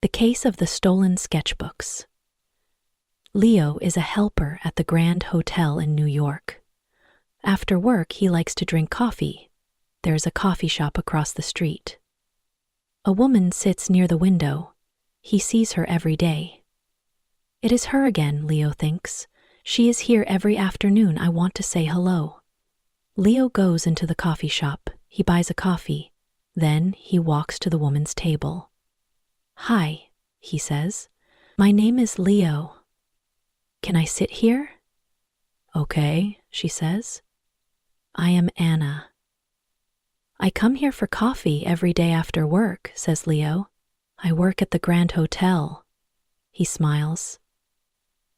The case of the stolen sketchbooks. Leo is a helper at the Grand Hotel in New York. After work, he likes to drink coffee. There's a coffee shop across the street. A woman sits near the window. He sees her every day. It is her again, Leo thinks. She is here every afternoon. I want to say hello. Leo goes into the coffee shop. He buys a coffee. Then he walks to the woman's table. "Hi," he says. "My name is Leo. Can I sit here?" "Okay," she says. "I am Anna." "I come here for coffee every day after work," says Leo. "I work at the Grand Hotel." He smiles.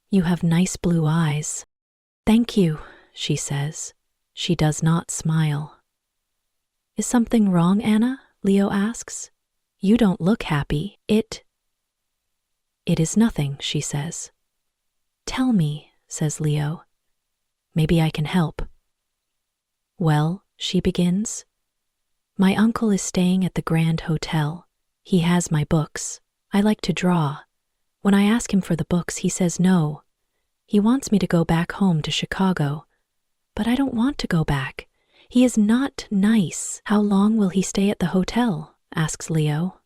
"You have nice blue eyes." "Thank you," she says. She does not smile. "Is something wrong, Anna?" Leo asks. "You don't look happy." It is nothing," she says. "Tell me," says Leo. "Maybe I can help." "Well," she begins, "my uncle is staying at the Grand Hotel. He has my books. I like to draw. When I ask him for the books, he says no. He wants me to go back home to Chicago. But I don't want to go back. He is not nice." "How long will he stay at the hotel?" asks Leo.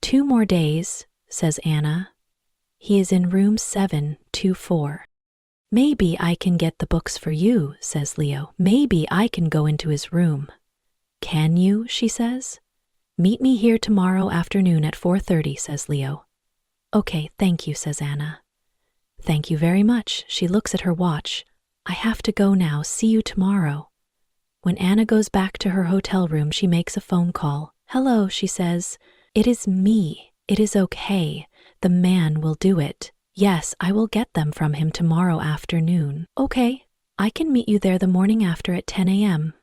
2 more days, says Anna. "He is in room 724. "Maybe I can get the books for you," says Leo. "Maybe I can go into his room." "Can you?" she says. "Meet me here tomorrow afternoon at 4:30, says Leo. "Okay, thank you," says Anna. "Thank you very much." She looks at her watch. "I have to go now. See you tomorrow." When Anna goes back to her hotel room, she makes a phone call. "Hello," she says. "It is me. It is okay. The man will do it. Yes, I will get them from him tomorrow afternoon." "Okay, I can meet you there the morning after at 10 a.m.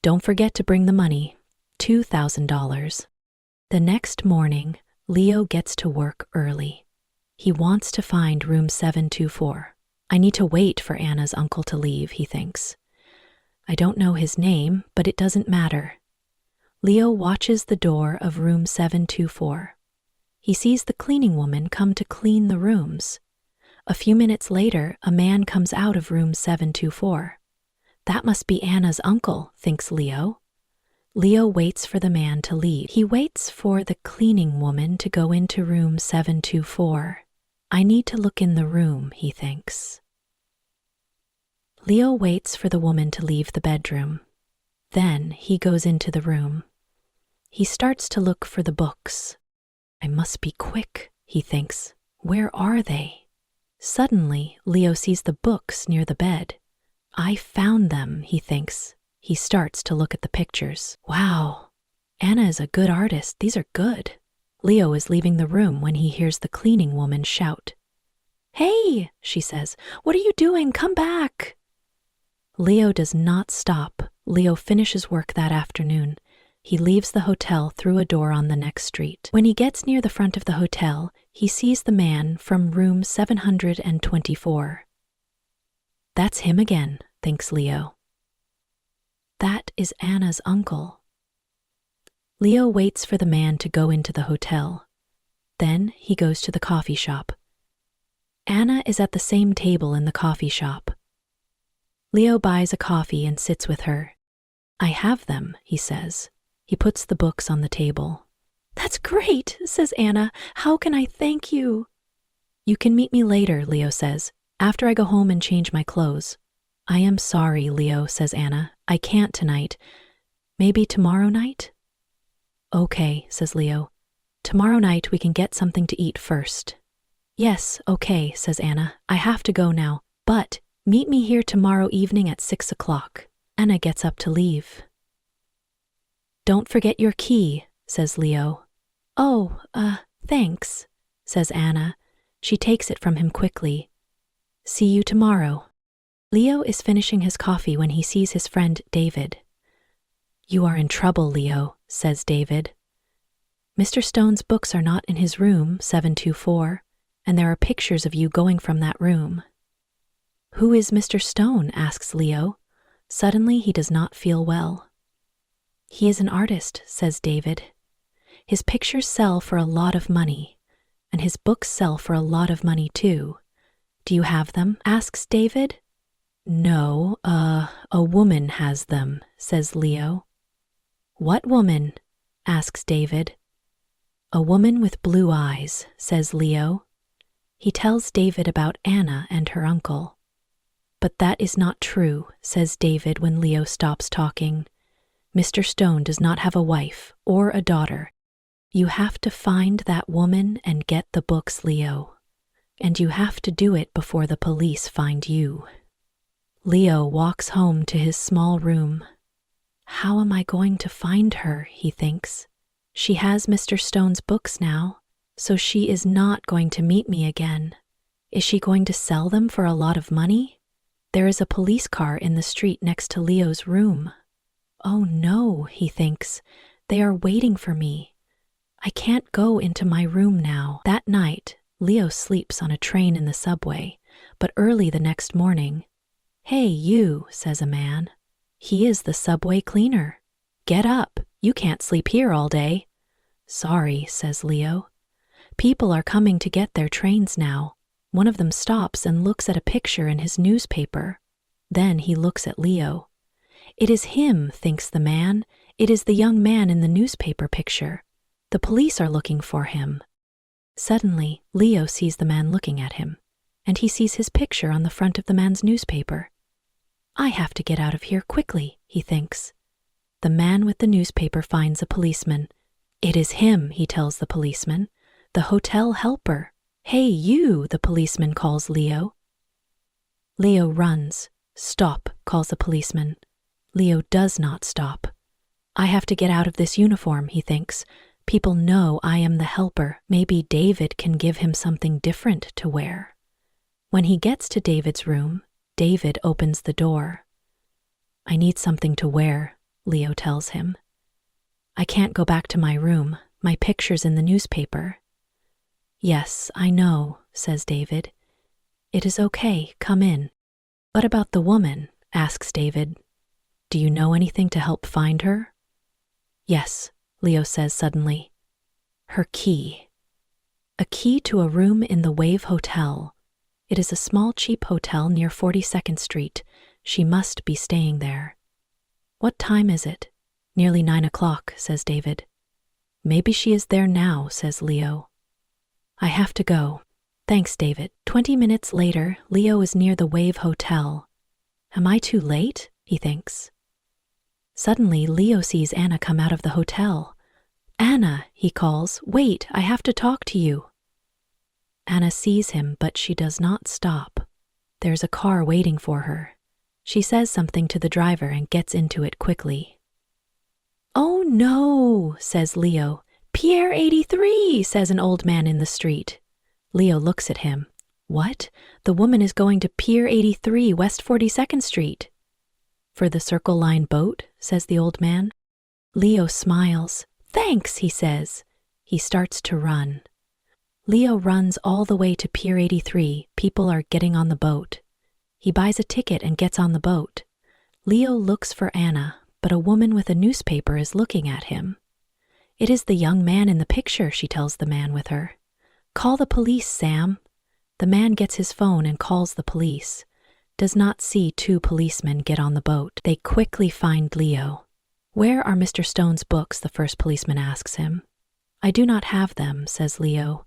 Don't forget to bring the money, $2,000. The next morning, Leo gets to work early. He wants to find room 724. "I need to wait for Anna's uncle to leave," he thinks. "I don't know his name, but it doesn't matter." Leo watches the door of room 724. He sees the cleaning woman come to clean the rooms. A few minutes later, a man comes out of room 724. That must be Anna's uncle, thinks Leo. Leo waits for the man to leave. He waits for the cleaning woman to go into room 724. "I need to look in the room," he thinks. Leo waits for the woman to leave the bedroom. Then he goes into the room. He starts to look for the books. "I must be quick," he thinks. "Where are they?" Suddenly, Leo sees the books near the bed. "I found them," he thinks. He starts to look at the pictures. Wow, Anna is a good artist. These are good. Leo is leaving the room when he hears the cleaning woman shout. "Hey," she says, "what are you doing? Come back." Leo does not stop. Leo finishes work that afternoon. He leaves the hotel through a door on the next street. When he gets near the front of the hotel, he sees the man from room 724. That's him again, thinks Leo. That is Anna's uncle. Leo waits for the man to go into the hotel. Then he goes to the coffee shop. Anna is at the same table in the coffee shop. Leo buys a coffee and sits with her. "I have them," he says. He puts the books on the table. "That's great," says Anna. "How can I thank you?" "You can meet me later," Leo says, "after I go home and change my clothes." "I am sorry, Leo," says Anna. "I can't tonight. Maybe tomorrow night?" "Okay," says Leo. "Tomorrow night we can get something to eat first." "Yes, okay," says Anna. "I have to go now, but meet me here tomorrow evening at 6 o'clock. Anna gets up to leave. "Don't forget your key," says Leo. "Oh, thanks," says Anna. She takes it from him quickly. "See you tomorrow." Leo is finishing his coffee when he sees his friend David. "You are in trouble, Leo," says David. "Mr. Stone's books are not in his room, 724, and there are pictures of you going from that room." "Who is Mr. Stone?" asks Leo. Suddenly he does not feel well. "He is an artist," says David. "His pictures sell for a lot of money. and his books sell for a lot of money too. Do you have them? Asks David. No, a woman has them, says Leo. What woman? Asks David. A woman with blue eyes, says Leo. He tells David about Anna and her uncle. But that is not true, says David when Leo stops talking. Mr. Stone does not have a wife or a daughter. You have to find that woman and get the books, Leo. And you have to do it before the police find you. Leo walks home to his small room. How am I going to find her, he thinks. She has Mr. Stone's books now, so she is not going to meet me again. Is she going to sell them for a lot of money? There is a police car in the street next to Leo's room. Oh no, he thinks. They are waiting for me. I can't go into my room now. That night, Leo sleeps on a train in the subway, but early the next morning, "Hey, you," says a man. He is the subway cleaner. "Get up, you can't sleep here all day." "Sorry," says Leo. People are coming to get their trains now. One of them stops and looks at a picture in his newspaper. Then he looks at Leo. It is him, thinks the man. It is the young man in the newspaper picture. The police are looking for him. Suddenly, Leo sees the man looking at him, and he sees his picture on the front of the man's newspaper. I have to get out of here quickly, he thinks. The man with the newspaper finds a policeman. It is him, he tells the policeman. The hotel helper. Hey, you, the policeman calls Leo. Leo runs. Stop, calls the policeman. Leo does not stop. I have to get out of this uniform, he thinks. People know I am the helper. Maybe David can give him something different to wear. When he gets to David's room, David opens the door. I need something to wear, Leo tells him. I can't go back to my room. My picture's in the newspaper. Yes, I know, says David. It is okay, come in. What about the woman? Asks David. Do you know anything to help find her? Yes, Leo says suddenly. Her key. A key to a room in the Wave Hotel. It is a small cheap hotel near 42nd Street. She must be staying there. What time is it? Nearly 9 o'clock, says David. Maybe she is there now, says Leo. I have to go. Thanks, David. 20 minutes later, Leo is near the Wave Hotel. Am I too late? He thinks. Suddenly, Leo sees Anna come out of the hotel. Anna, he calls, wait, I have to talk to you. Anna sees him, but she does not stop. There's a car waiting for her. She says something to the driver and gets into it quickly. Oh no, says Leo. Pier 83, says an old man in the street. Leo looks at him. What? The woman is going to Pier 83, West 42nd Street. For the Circle Line boat, says the old man. Leo smiles. Thanks, he says. He starts to run. Leo runs all the way to Pier 83. People are getting on the boat. He buys a ticket and gets on the boat. Leo looks for Anna, but a woman with a newspaper is looking at him. It is the young man in the picture, she tells the man with her. Call the police, Sam. The man gets his phone and calls the police. Does not see two policemen get on the boat. They quickly find Leo. Where are Mr. Stone's books? The first policeman asks him. I do not have them, says Leo.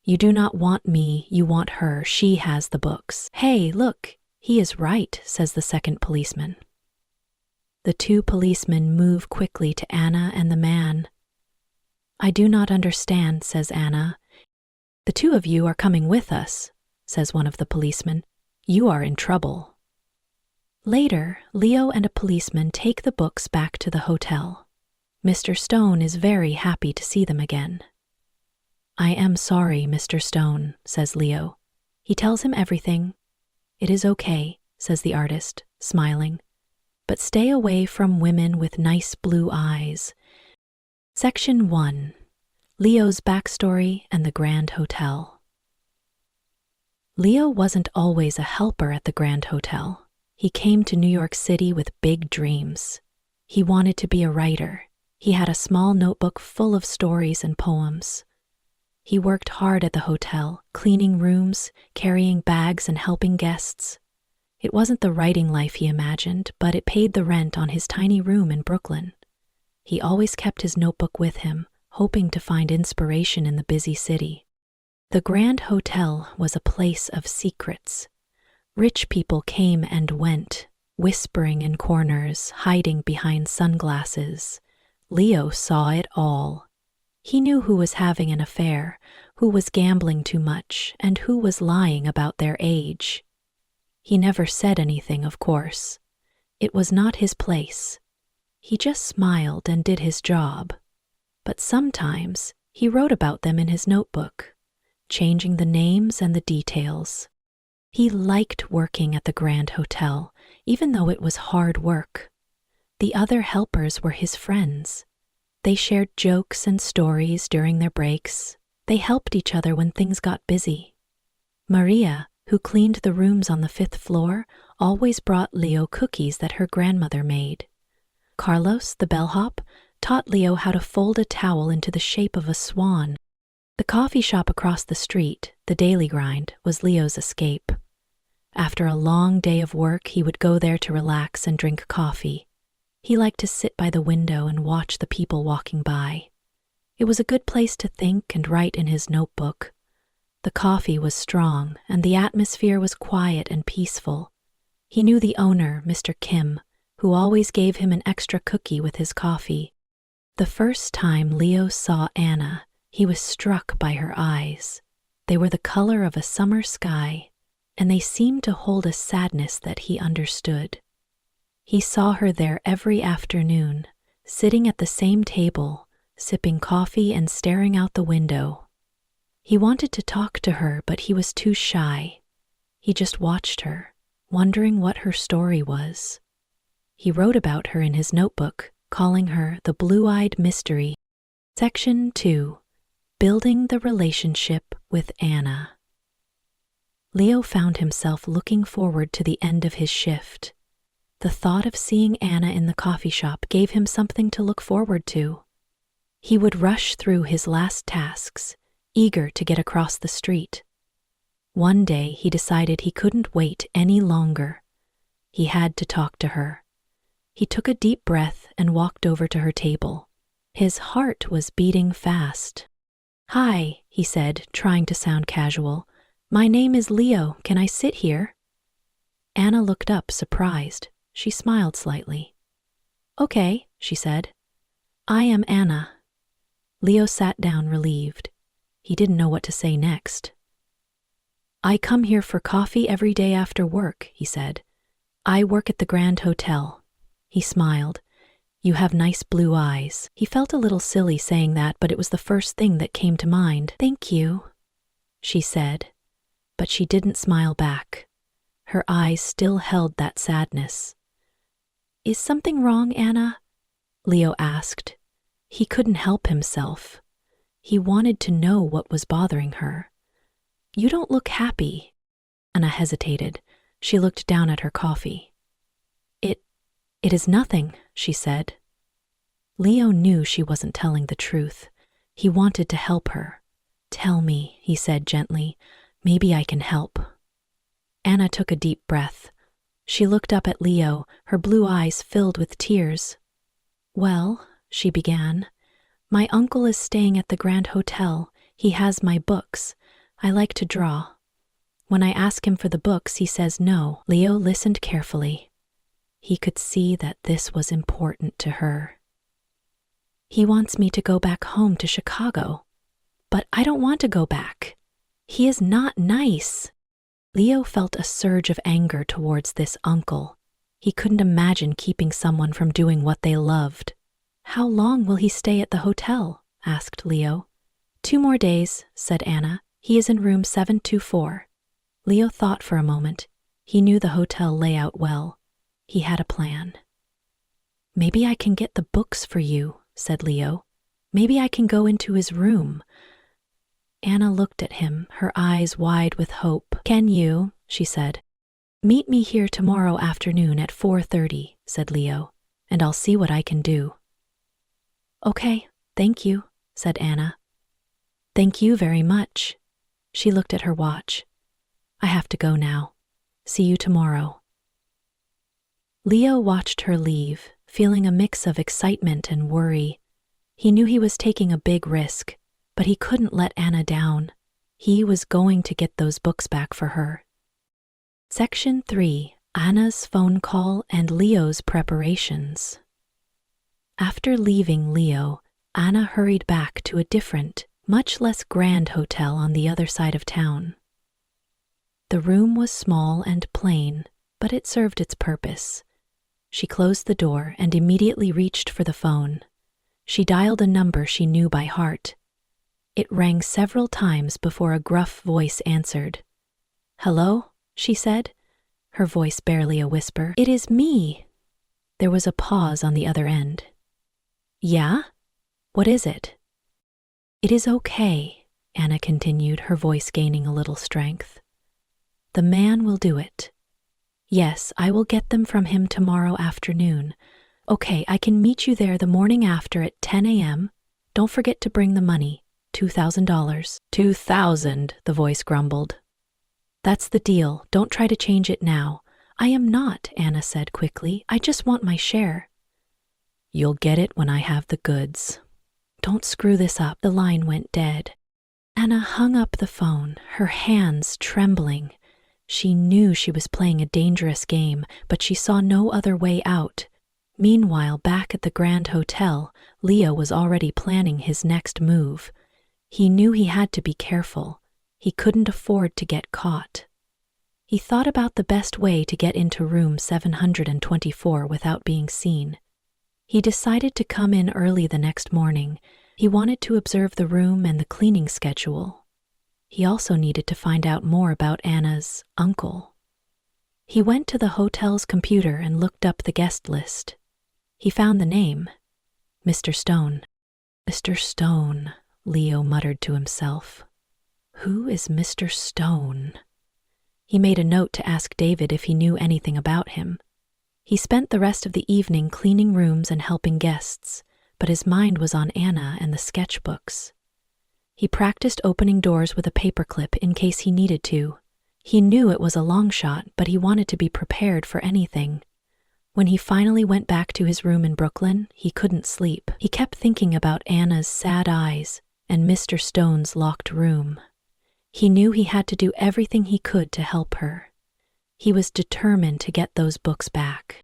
You do not want me, you want her. She has the books. Hey, look, he is right, says the second policeman. The two policemen move quickly to Anna and the man. I do not understand, says Anna. The two of you are coming with us, says one of the policemen. You are in trouble. Later, Leo and a policeman take the books back to the hotel. Mr. Stone is very happy to see them again. I am sorry, Mr. Stone, says Leo. He tells him everything. It is okay, says the artist, smiling. But stay away from women with nice blue eyes. Section 1. Leo's backstory and the Grand Hotel. Leo wasn't always a helper at the Grand Hotel. He came to New York City with big dreams. He wanted to be a writer. He had a small notebook full of stories and poems. He worked hard at the hotel, cleaning rooms, carrying bags, and helping guests. It wasn't the writing life he imagined, but it paid the rent on his tiny room in Brooklyn. He always kept his notebook with him, hoping to find inspiration in the busy city. The Grand Hotel was a place of secrets. Rich people came and went, whispering in corners, hiding behind sunglasses. Leo saw it all. He knew who was having an affair, who was gambling too much, and who was lying about their age. He never said anything, of course. It was not his place. He just smiled and did his job. But sometimes he wrote about them in his notebook, changing the names and the details. He liked working at the Grand Hotel, even though it was hard work. The other helpers were his friends. They shared jokes and stories during their breaks. They helped each other when things got busy. Maria, who cleaned the rooms on the 5th floor, always brought Leo cookies that her grandmother made. Carlos, the bellhop, taught Leo how to fold a towel into the shape of a swan. The coffee shop across the street, the Daily Grind, was Leo's escape. After a long day of work, he would go there to relax and drink coffee. He liked to sit by the window and watch the people walking by. It was a good place to think and write in his notebook. The coffee was strong, and the atmosphere was quiet and peaceful. He knew the owner, Mr. Kim, who always gave him an extra cookie with his coffee. The first time Leo saw Anna, he was struck by her eyes. They were the color of a summer sky, and they seemed to hold a sadness that he understood. He saw her there every afternoon, sitting at the same table, sipping coffee and staring out the window. He wanted to talk to her, but he was too shy. He just watched her, wondering what her story was. He wrote about her in his notebook, calling her the Blue-Eyed Mystery. Section 2. Building the Relationship with Anna. Leo found himself looking forward to the end of his shift. The thought of seeing Anna in the coffee shop gave him something to look forward to. He would rush through his last tasks, eager to get across the street. One day he decided he couldn't wait any longer. He had to talk to her. He took a deep breath and walked over to her table. His heart was beating fast. "Hi," he said, trying to sound casual. "My name is Leo. Can I sit here?" Anna looked up, surprised. She smiled slightly. "Okay," she said. "I am Anna." Leo sat down, relieved. He didn't know what to say next. "I come here for coffee every day after work," he said. "I work at the Grand Hotel." He smiled. "You have nice blue eyes." He felt a little silly saying that, but it was the first thing that came to mind. "Thank you," she said, but she didn't smile back. Her eyes still held that sadness. "Is something wrong, Anna?" Leo asked. He couldn't help himself. He wanted to know what was bothering her. "You don't look happy." Anna hesitated. She looked down at her coffee. It is nothing," she said. Leo knew she wasn't telling the truth. He wanted to help her. "Tell me," he said gently. "Maybe I can help." Anna took a deep breath. She looked up at Leo, her blue eyes filled with tears. "Well," she began, "my uncle is staying at the Grand Hotel. He has my books. I like to draw. When I ask him for the books, he says no." Leo listened carefully. He could see that this was important to her. "He wants me to go back home to Chicago. But I don't want to go back. He is not nice." Leo felt a surge of anger towards this uncle. He couldn't imagine keeping someone from doing what they loved. "How long will he stay at the hotel?" asked Leo. 2 more days, said Anna. "He is in room 724. Leo thought for a moment. He knew the hotel layout well. He had a plan. "Maybe I can get the books for you," said Leo. "Maybe I can go into his room." Anna looked at him, her eyes wide with hope. "Can you?" she said. "Meet me here tomorrow afternoon at 4:30, said Leo, "and I'll see what I can do." "Okay, thank you," said Anna. Thank you very much. She looked at her watch. I have to go now. See you tomorrow. Leo watched her leave, feeling a mix of excitement and worry. He knew he was taking a big risk, but he couldn't let Anna down. He was going to get those books back for her. Section 3. Anna's phone call and Leo's preparations. After leaving Leo, Anna hurried back to a different, much less grand hotel on the other side of town. The room was small and plain, but it served its purpose. She closed the door and immediately reached for the phone. She dialed a number she knew by heart. It rang several times before a gruff voice answered. "Hello?" she said, her voice barely a whisper. "It is me." There was a pause on the other end. "Yeah? What is it?" "It is okay," Anna continued, her voice gaining a little strength. "The man will do it. Yes, I will get them from him tomorrow afternoon. Okay, I can meet you there the morning after at 10 a.m. Don't forget to bring the money, $2,000. $2,000, the voice grumbled. That's the deal. Don't try to change it now. I am not, Anna said quickly. I just want my share. You'll get it when I have the goods. Don't screw this up. The line went dead. Anna hung up the phone, her hands trembling. She knew she was playing a dangerous game, but she saw no other way out. Meanwhile, back at the Grand Hotel, Leo was already planning his next move. He knew he had to be careful. He couldn't afford to get caught. He thought about the best way to get into room 724 without being seen. He decided to come in early the next morning. He wanted to observe the room and the cleaning schedule. He also needed to find out more about Anna's uncle. He went to the hotel's computer and looked up the guest list. He found the name, Mr. Stone. Mr. Stone, Leo muttered to himself. Who is Mr. Stone? He made a note to ask David if he knew anything about him. He spent the rest of the evening cleaning rooms and helping guests, but his mind was on Anna and the sketchbooks. He practiced opening doors with a paperclip in case he needed to. He knew it was a long shot, but he wanted to be prepared for anything. When he finally went back to his room in Brooklyn, he couldn't sleep. He kept thinking about Anna's sad eyes and Mr. Stone's locked room. He knew he had to do everything he could to help her. He was determined to get those books back.